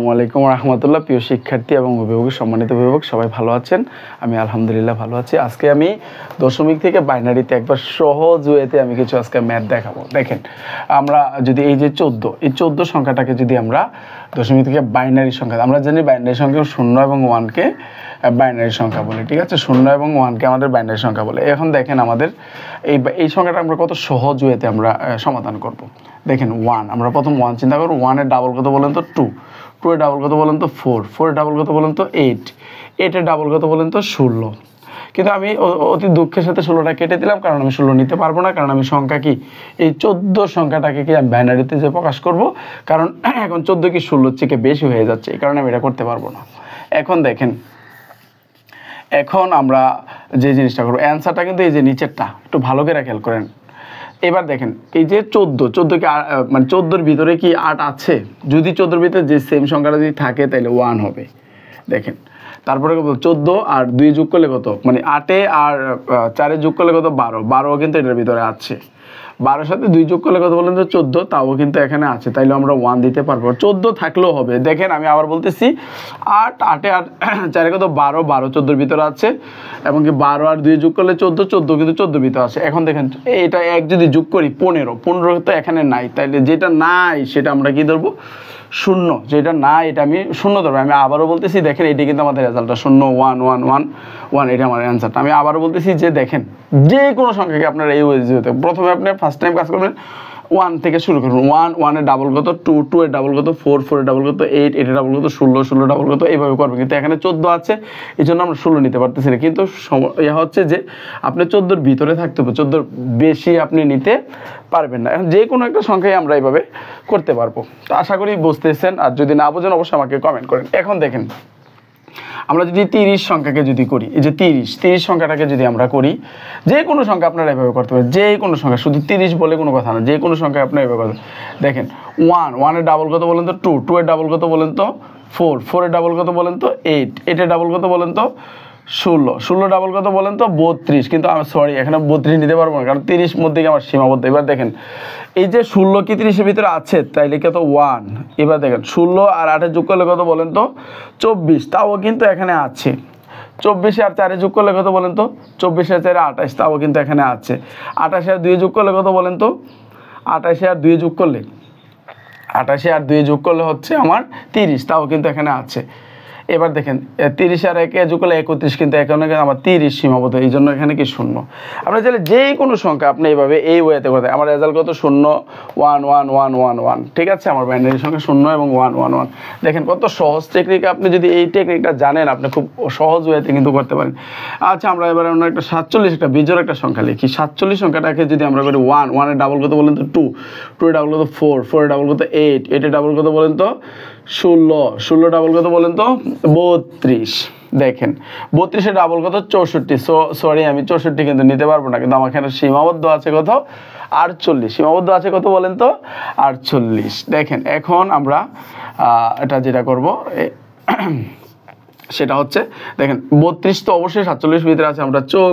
আসসালামু আলাইকুম রহমতুল্লাহ। প্রিয় শিক্ষার্থী এবং অভিভাবক, সম্মানিত অভিভাবক, সবাই ভালো আছেন? আমি আলহামদুলিল্লাহ ভালো আছি। আজকে আমি দশমিক থেকে বাইনারিতে একবার সহজ ওয়েতে আমি কিছু আজকে ম্যাথ দেখাবো। দেখেন, আমরা যদি এই যে 14, এই 14 সংখ্যাটাকে যদি আমরা দশমিক থেকে বাইনারি সংখ্যা, আমরা জানি বাইনারি সংখ্যা 0 এবং 1কে বাইনারি সংখ্যা বলে, ঠিক আছে? 0 এবং 1কে আমাদের বাইনারি সংখ্যা বলে। এখন দেখেন আমাদের এই সংখ্যাটা আমরা কত সহজ ওয়েতে আমরা সমাধান করব। দেখেন 1, আমরা প্রথম 1 চিন্তা করব। 1-এর ডাবল কত বলেন তো? 2, 2-এর ডাবল কত বলেন তো? 4, 4-এর ডাবল কত বলেন তো? 8, 8-এর ডাবল কত বলেন তো? 16। কিন্তু আমি অতি দুঃখের সাথে 16টা কেটে দিলাম, কারণ আমি 16 নিতে পারবো না, কারণ আমি সংখ্যা কি এই 14 সংখ্যাটাকে কি আমি বাইনারিতে যে প্রকাশ করব, কারণ এখন 14 কি 16 থেকে বেশি হয়ে যাচ্ছে, এই কারণে আমি এটা করতে পারবো না। এখন দেখেন, এখন আমরা যে জিনিসটা করবো, অ্যান্সারটা কিন্তু এই যে নিচেরটা একটু ভালো করে খেয়াল করেন। এবার দেখেন এই যে 14 কি মানে 14-এর ভিতরে কি 8 আছে? যদি 14-এর ভিতরে যে সেম সংখ্যাটা যদি থাকে তাহলে 1 হবে। দেখেন তারপরে 14 আর 2 যোগ করলে কত, মানে 8-এ আর 4-এ যোগ করলে কত? 12, 12 কিন্তু এটার ভিতরে আছে। 12-এর সাথে 2 যোগ করলে কত বলেন তো? 14, তাও কিন্তু এখানে আছে, তাইলে আমরা 1 দিতে পারবো। 14 থাকলেও হবে। দেখেন আমি আবার বলতেছি, 8, 8-এ আর 4-এ কত? 12, 12 14-এর ভিতরে আছে, এবং কি 12 আর 2 যোগ করলে 14, 14 কিন্তু 14-এর ভিতরে আছে। এখন দেখেন এটা 1 যদি যোগ করি 15, 15 তো এখানে নাই, তাইলে যেটা নাই সেটা আমরা কি ধরবো? 0। যেটা না এটা আমি 0 ধরবো। আমি আবারও বলতেছি, দেখেন এটি কিন্তু আমাদের রেজাল্টটা 0 1 1 1 1, এটা আমার অ্যান্সারটা। আমি আবারও বলতেছি যে দেখেন, যে কোনো সংখ্যাকে আপনারা এই ওয়েতে প্রথমে আপনি ফার্স্ট টাইম কাজ করবেন 1 থেকে শুরু করবেন। 1, 1-এর ডাবল কত? 2, 2-এর ডাবল কত? 4, 4-এর ডাবল কত? 8, 8-এর ডাবল কত? 16, 16-এর ডাবল কত? এইভাবে করবেন। কিন্তু এখানে 14 আছে, এই জন্য আমরা 16 নিতে পারতেছি না। কিন্তু ইয়া হচ্ছে যে আপনি 14-এর ভিতরে থাকতে হবে, 14-এর বেশি আপনি নিতে পারবেন না। এখন যে কোনো একটা সংখ্যায় আমরা এইভাবে করতে পারবো। তো আশা করি বুঝতেছেন, আর যদি না বোঝেন অবশ্যই আমাকে কমেন্ট করেন। এখন দেখেন, আমরা যদি 30 সংখ্যাকে যদি করি, এই যে 30 সংখ্যাটাকে যদি আমরা করি, যে কোনো সংখ্যা আপনারা এভাবে করতে পারেন। যে কোনো সংখ্যা, শুধু 30 বলে কোনো কথা না, যে কোনো সংখ্যা আপনারা এভাবে করতে। দেখেন 1, 1-এর ডাবল কত বলেন তো? 2, 2-এর ডাবল কত বলেন তো? 4, 4-এর ডাবল কত বলেন তো? 8, 8-এর ডাবল কত বলেন তো? 16, 16 ডাবল কত বলেন তো? 32। কিন্তু আমি সরি, এখানে 32 নিতে পারবো না, কারণ 30 মধ্যে আমার সীমাবদ্ধ। এবার দেখেন এই যে 16 কি 30-এর ভিতরে আছে, তাইলে কত? 1। এবার দেখেন 16 আর 8-এ যোগ করলে কত বলেন তো? 24, তাও কিন্তু এখানে আছে। 24 আর 4-এ যোগ করলে কত বলেন তো? 24 আর 4-এ 28, তাও কিন্তু এখানে আছে। 28 আর 2-এ যোগ করলে কত বলেন তো? 28 আর 2-এ যোগ করলে 28 আর 2-এ যোগ করলে হচ্ছে আমার 30, তাও কিন্তু এখানে আছে। এবার দেখেন 30 আর 1-এ যোগ করলে 31, কিন্তু এখানে আমার 30 সীমাবদ্ধ, এই জন্য এখানে কি 0। আমরা চাইলে যে কোনো সংখ্যা আপনি এইভাবে এই ওয়েতে করতে। আমার রেজাল্ট কত? 0 1 1 1 1 1, ঠিক আছে? আমার বাইনারি সংখ্যা 0 এবং 1 1 1। দেখেন কত সহজ টেকনিক। আপনি যদি এই টেকনিকটা জানেন, আপনি খুব সহজ ওয়েতে কিন্তু করতে পারেন। আচ্ছা, আমরা এবার অন্য একটা 47, একটা বিজোড় একটা সংখ্যা লিখি। 47 সংখ্যাটাকে যদি আমরা করি 1, 1-এর ডাবল কত বলেন তো? 2, 2-এর ডাবল কত? 4, 4-এর ডাবল কত? 8, 8-এর ডাবল কত বলেন তো? 16, 16 ডাবল কত বলেন তো? 32। দেখেন 32-এর ডাবল কত? 64। সরি, আমি 64 কিন্তু নিতে পারবো না, কিন্তু আমার এখানে সীমাবদ্ধ আছে কত? 48। সীমাবদ্ধ আছে কত বলেন তো? 48। দেখেন এখন আমরা এটা যেটা করব সেটা হচ্ছে, দেখেন 32 তো অবশ্যই 47-এর ভিতরে আছে, আমরা চোখ